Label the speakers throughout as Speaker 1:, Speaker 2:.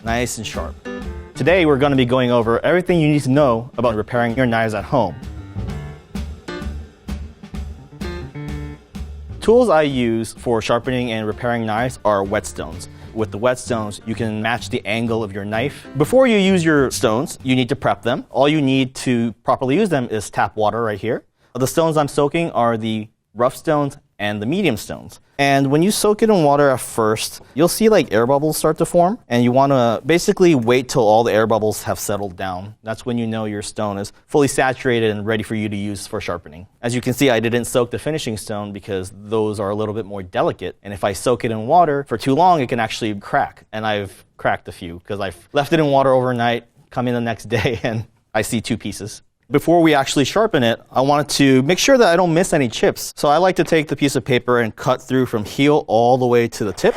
Speaker 1: nice and sharp. Today we're going to be going over everything you need to know about repairing your knives at home. Tools I use for sharpening and repairing knives are whetstones. With the whetstones, you can match the angle of your knife. Before you use your stones, you need to prep them. All you need to properly use them is tap water right here. The stones I'm soaking are the rough stones and the medium stones. And when you soak it in water at first, you'll see like air bubbles start to form. And you want to basically wait till all the air bubbles have settled down. That's when you know your stone is fully saturated and ready for you to use for sharpening. As you can see, I didn't soak the finishing stone because those are a little bit more delicate. And if I soak it in water for too long, it can actually crack. And I've cracked a few because I've left it in water overnight, come in the next day, and I see two pieces. Before we actually sharpen it, I wanted to make sure that I don't miss any chips. So I like to take the piece of paper and cut through from heel all the way to the tip.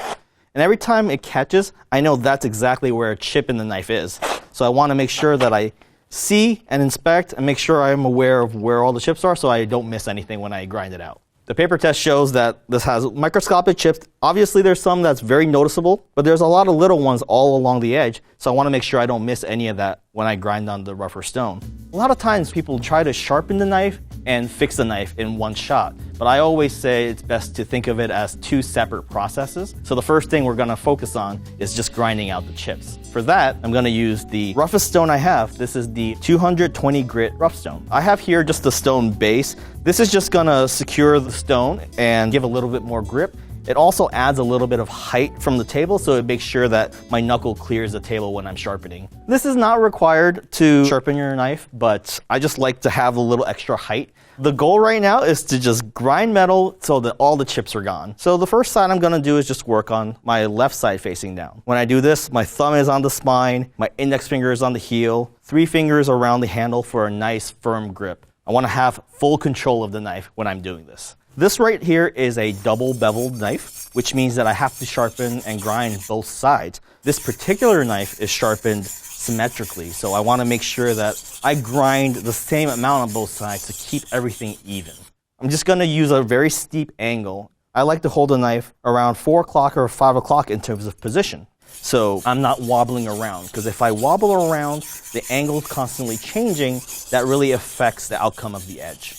Speaker 1: And every time it catches, I know that's exactly where a chip in the knife is. So I want to make sure that I see and inspect and make sure I'm aware of where all the chips are so I don't miss anything when I grind it out. The paper test shows that this has microscopic chips. Obviously, there's some that's very noticeable, but there's a lot of little ones all along the edge. So I want to make sure I don't miss any of that when I grind on the rougher stone. A lot of times people try to sharpen the knife and fix the knife in one shot. But I always say it's best to think of it as two separate processes. So the first thing we're going to focus on is just grinding out the chips. For that, I'm going to use the roughest stone I have. This is the 220 grit rough stone. I have here just the stone base. This is just going to secure the stone and give a little bit more grip. It also adds a little bit of height from the table, so it makes sure that my knuckle clears the table when I'm sharpening. This is not required to sharpen your knife, but I just like to have a little extra height. The goal right now is to just grind metal so that all the chips are gone. So the first side I'm going to do is just work on my left side facing down. When I do this, my thumb is on the spine, my index finger is on the heel, 3 fingers around the handle for a nice firm grip. I want to have full control of the knife when I'm doing this. This right here is a double beveled knife, which means that I have to sharpen and grind both sides. This particular knife is sharpened symmetrically, so I want to make sure that I grind the same amount on both sides to keep everything even. I'm just going to use a very steep angle. I like to hold the knife around 4 o'clock or 5 o'clock in terms of position. So I'm not wobbling around, because if I wobble around, the angle is constantly changing. That really affects the outcome of the edge.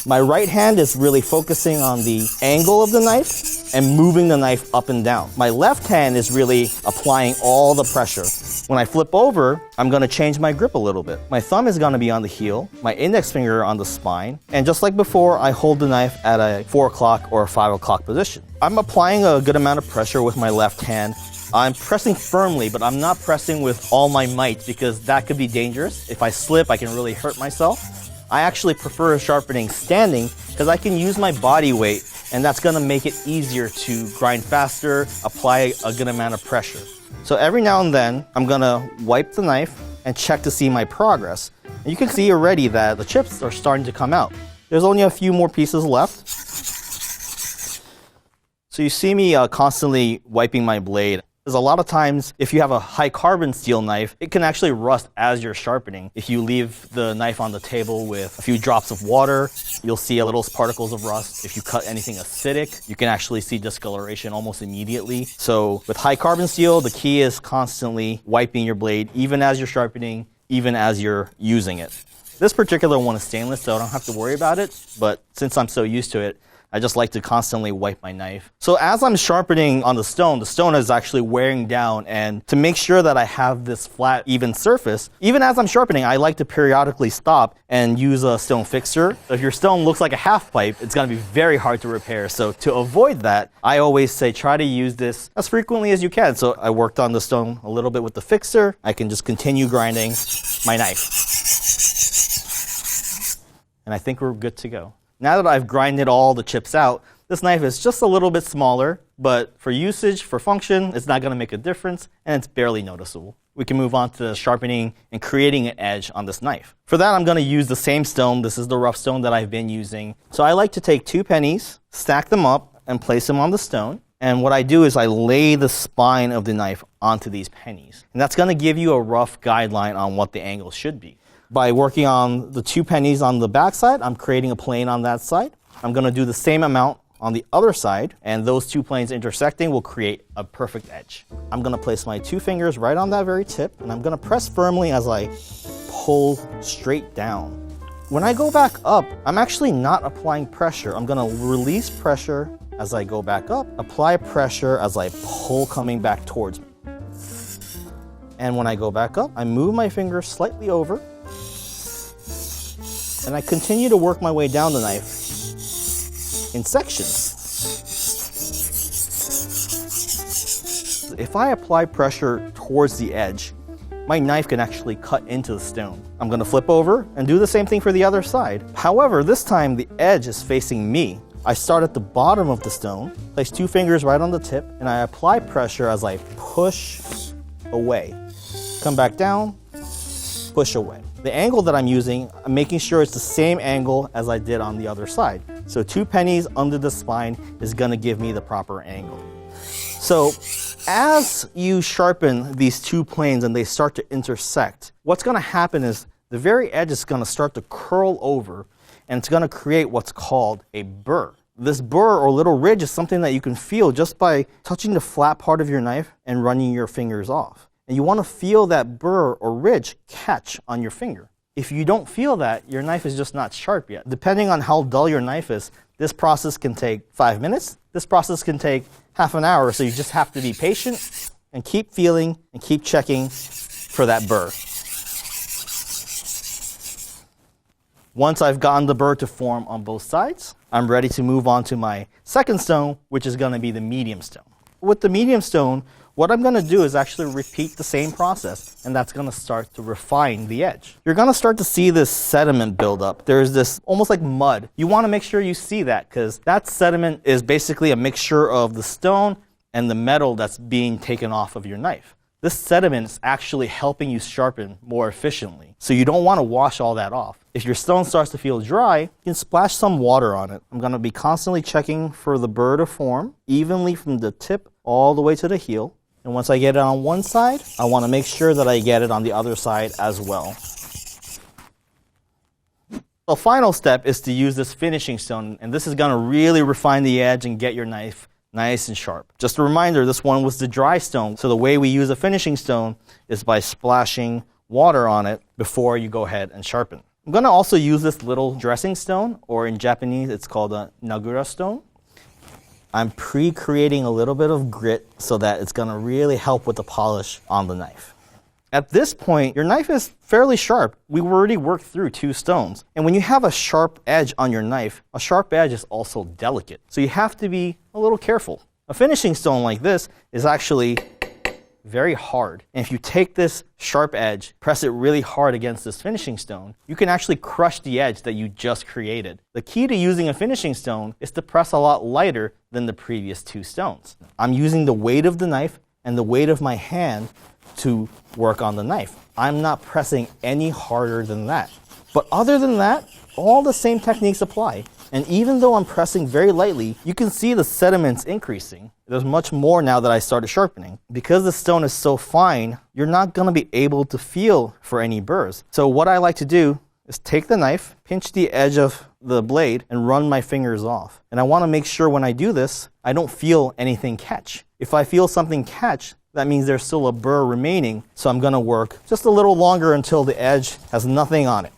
Speaker 1: My right hand is really focusing on the angle of the knife and moving the knife up and down. My left hand is really applying all the pressure. When I flip over, I'm going to change my grip a little bit. My thumb is going to be on the heel, my index finger on the spine, and just like before, I hold the knife at a 4 o'clock or 5 o'clock position. I'm applying a good amount of pressure with my left hand. I'm pressing firmly, but I'm not pressing with all my might because that could be dangerous. If I slip, I can really hurt myself. I actually prefer sharpening standing because I can use my body weight, and that's going to make it easier to grind faster, apply a good amount of pressure. So every now and then, I'm going to wipe the knife and check to see my progress. And you can see already that the chips are starting to come out. There's only a few more pieces left. So you see me constantly wiping my blade. There's a lot of times, if you have a high carbon steel knife, it can actually rust as you're sharpening. If you leave the knife on the table with a few drops of water, you'll see little particles of rust. If you cut anything acidic, you can actually see discoloration almost immediately. So with high carbon steel, the key is constantly wiping your blade, even as you're sharpening, even as you're using it. This particular one is stainless, so I don't have to worry about it. But since I'm so used to it, I just like to constantly wipe my knife. So as I'm sharpening on the stone is actually wearing down, and to make sure that I have this flat, even surface, even as I'm sharpening, I like to periodically stop and use a stone fixer. If your stone looks like a half pipe, it's gonna be very hard to repair. So to avoid that, I always say try to use this as frequently as you can. So I worked on the stone a little bit with the fixer. I can just continue grinding my knife. And I think we're good to go. Now that I've grinded all the chips out, this knife is just a little bit smaller, but for usage, for function, it's not going to make a difference, and it's barely noticeable. We can move on to sharpening and creating an edge on this knife. For that, I'm going to use the same stone. This is the rough stone that I've been using. So I like to take 2 pennies, stack them up, and place them on the stone. And what I do is I lay the spine of the knife onto these pennies. And that's going to give you a rough guideline on what the angle should be. By working on the 2 pennies on the back side, I'm creating a plane on that side. I'm going to do the same amount on the other side, and those two planes intersecting will create a perfect edge. I'm gonna place my 2 fingers right on that very tip, and I'm gonna press firmly as I pull straight down. When I go back up, I'm actually not applying pressure. I'm gonna release pressure as I go back up, apply pressure as I pull coming back towards me. And when I go back up, I move my fingers slightly over, and I continue to work my way down the knife in sections. If I apply pressure towards the edge, my knife can actually cut into the stone. I'm gonna flip over and do the same thing for the other side. However, this time the edge is facing me. I start at the bottom of the stone, place 2 fingers right on the tip, and I apply pressure as I push away. Come back down, push away. The angle that I'm using, I'm making sure it's the same angle as I did on the other side. So 2 pennies under the spine is gonna give me the proper angle. So as you sharpen these 2 planes and they start to intersect, what's gonna happen is the very edge is gonna start to curl over, and it's gonna create what's called a burr. This burr or little ridge is something that you can feel just by touching the flat part of your knife and running your fingers off. And you wanna feel that burr or ridge catch on your finger. If you don't feel that, your knife is just not sharp yet. Depending on how dull your knife is, this process can take 5 minutes. This process can take half an hour, so you just have to be patient and keep feeling and keep checking for that burr. Once I've gotten the burr to form on both sides, I'm ready to move on to my second stone, which is gonna be the medium stone. With the medium stone, what I'm gonna do is actually repeat the same process, and that's gonna start to refine the edge. You're gonna start to see this sediment build up. There's this almost like mud. You wanna make sure you see that, because that sediment is basically a mixture of the stone and the metal that's being taken off of your knife. This sediment is actually helping you sharpen more efficiently. So you don't want to wash all that off. If your stone starts to feel dry, you can splash some water on it. I'm going to be constantly checking for the burr to form evenly from the tip all the way to the heel. And once I get it on one side, I want to make sure that I get it on the other side as well. The final step is to use this finishing stone, and this is going to really refine the edge and get your knife nice and sharp. Just a reminder, this one was the dry stone, so the way we use a finishing stone is by splashing water on it before you go ahead and sharpen. I'm going to also use this little dressing stone, or in Japanese it's called a nagura stone. I'm pre-creating a little bit of grit so that it's going to really help with the polish on the knife. At this point, your knife is fairly sharp. We've already worked through 2 stones. And when you have a sharp edge on your knife, a sharp edge is also delicate. So you have to be a little careful. A finishing stone like this is actually very hard. And if you take this sharp edge, press it really hard against this finishing stone, you can actually crush the edge that you just created. The key to using a finishing stone is to press a lot lighter than the previous 2 stones. I'm using the weight of the knife and the weight of my hand to work on the knife. I'm not pressing any harder than that. But other than that, all the same techniques apply. And even though I'm pressing very lightly, you can see the sediments increasing. There's much more now that I started sharpening. Because the stone is so fine, you're not going to be able to feel for any burrs. So what I like to do is take the knife, pinch the edge of the blade, and run my fingers off. And I want to make sure when I do this, I don't feel anything catch. If I feel something catch, that means there's still a burr remaining, so I'm going to work just a little longer until the edge has nothing on it.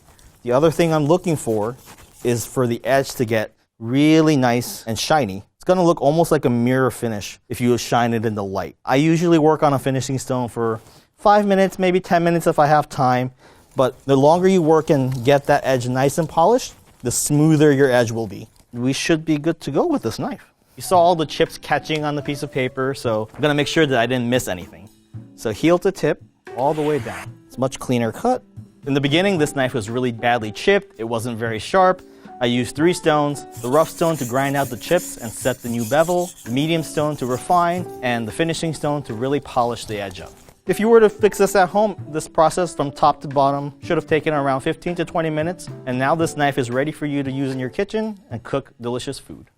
Speaker 1: The other thing I'm looking for is for the edge to get really nice and shiny. It's going to look almost like a mirror finish if you shine it in the light. I usually work on a finishing stone for 5 minutes, maybe 10 minutes if I have time, but the longer you work and get that edge nice and polished, the smoother your edge will be. We should be good to go with this knife. You saw all the chips catching on the piece of paper, so I'm going to make sure that I didn't miss anything. So heel to tip, all the way down. It's much cleaner cut. In the beginning, this knife was really badly chipped. It wasn't very sharp. I used 3 stones, the rough stone to grind out the chips and set the new bevel, the medium stone to refine, and the finishing stone to really polish the edge up. If you were to fix this at home, this process from top to bottom should have taken around 15 to 20 minutes, and now this knife is ready for you to use in your kitchen and cook delicious food.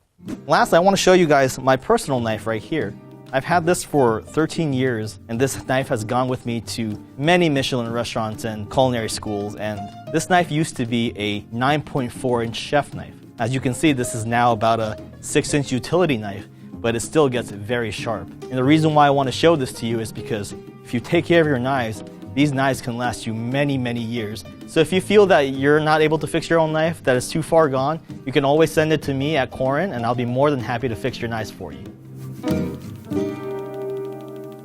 Speaker 1: Last, I want to show you guys my personal knife right here. I've had this for 13 years, and this knife has gone with me to many Michelin restaurants and culinary schools, and this knife used to be a 9.4-inch chef knife. As you can see, this is now about a 6-inch utility knife, but it still gets very sharp. And the reason why I want to show this to you is because if you take care of your knives, these knives can last you many, many years. So if you feel that you're not able to fix your own knife, that is too far gone, you can always send it to me at Corin, and I'll be more than happy to fix your knives for you.